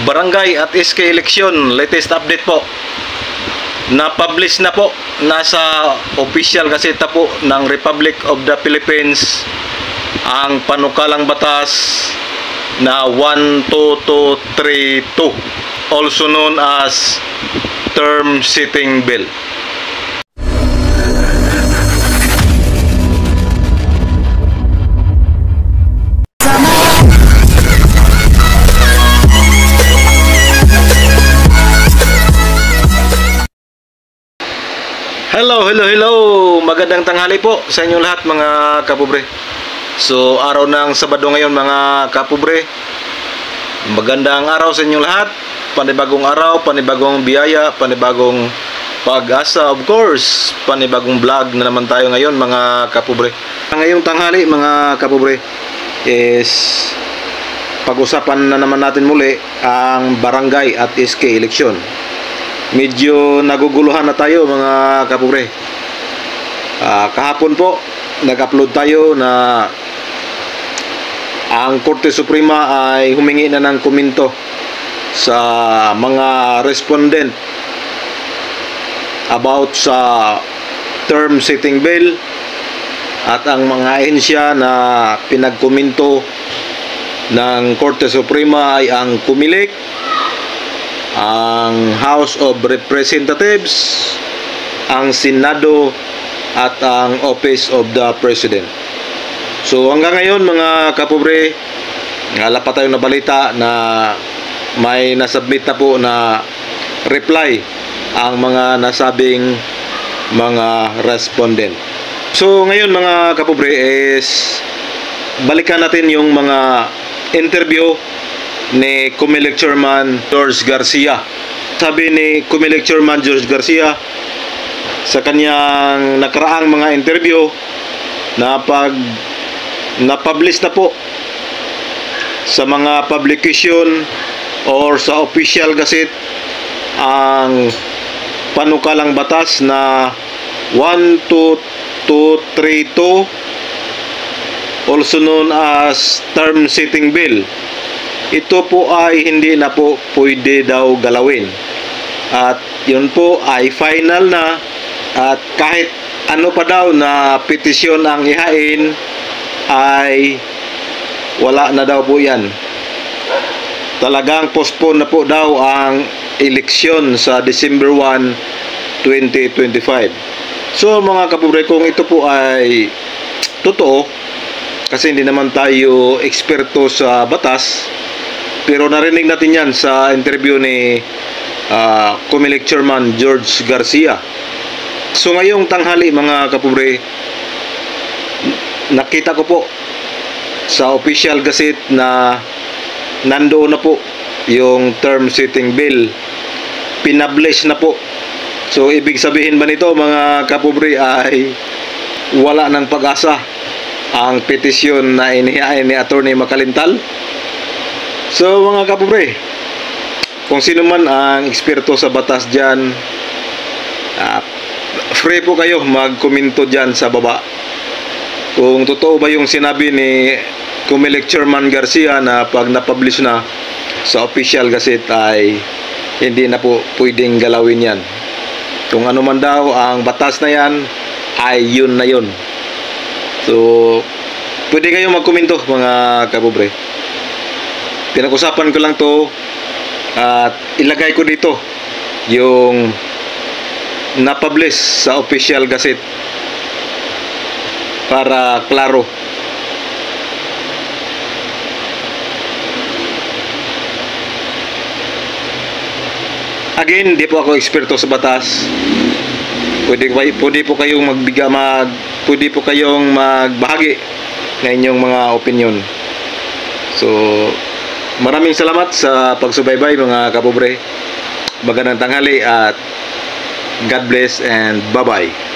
Barangay at SK election, latest update po. Na-publish na po, nasa official gazeta po ng Republic of the Philippines ang panukalang batas na 12232, also known as Term Setting Bill. Hello. Magandang tanghali po sa inyong lahat mga kapobre. So, araw ng Sabado ngayon mga kapobre. Magandang araw sa inyong lahat. Panibagong araw, panibagong biyaya, panibagong pag-asa, of course. Panibagong vlog na naman tayo ngayon mga kapobre. Ngayong tanghali mga kapobre is pag-usapan na naman natin muli ang barangay at SK election. Medyo naguguluhan na tayo mga kapobre. Kahapon po nag-upload tayo na ang Korte Suprema ay humingi na ng komento sa mga respondent about sa term setting bill, at ang mga ahensya na pinagkomento ng Korte Suprema ay ang COMELEC, ang House of Representatives, ang Senado, at ang Office of the President. So hanggang ngayon mga kapobre, wala pa tayong nabalita na may nasubmit na po na reply ang mga nasabing mga respondent. So ngayon mga kapobre is balikan natin yung mga interview ni COMELEC Chairman George Garcia. Sabi ni COMELEC Chairman George Garcia sa kanyang nakaraang mga interview na pag na-publish na po sa mga publication or sa official gazette ang panukalang batas na 12232, also known as Term Setting Bill. Ito po ay hindi na po pwede daw galawin, at yun po ay final na, at kahit ano pa daw na petisyon ang ihain ay wala na daw po yan. Talagang postpone na po daw ang eleksyon sa December 1, 2025. So mga kapobre, kung ito po ay totoo, kasi hindi naman tayo eksperto sa batas, pero narinig natin yan sa interview ni COMELEC Chairman George Garcia. So ngayong tanghali mga kapobre, nakita ko po sa official gazette na nandoon na po yung term setting bill, pinablish na po. So ibig sabihin ba nito mga kapobre ay wala ng pag-asa ang petisyon na inihain ni Attorney Macalintal? So mga kapobre, kung sino man ang eksperto sa batas dyan, free po kayo magkomento dyan sa baba kung totoo ba yung sinabi ni COMELEC Chairman Garcia na pag na-publish na sa official gazette ay hindi na po pwedeng galawin yan. Kung ano man daw ang batas na yan ay yun na yun. So pwede kayo magkomento mga kapobre. Pinag-usapan ko lang to at ilagay ko dito yung na-publish sa official gazette para klaro. Again, di po ako eksperto sa batas. Pwede po kayong pwede po kayong magbahagi ng inyong mga opinion. So maraming salamat sa pagsubaybay mga kapobre. Magandang tanghali at God bless and bye-bye.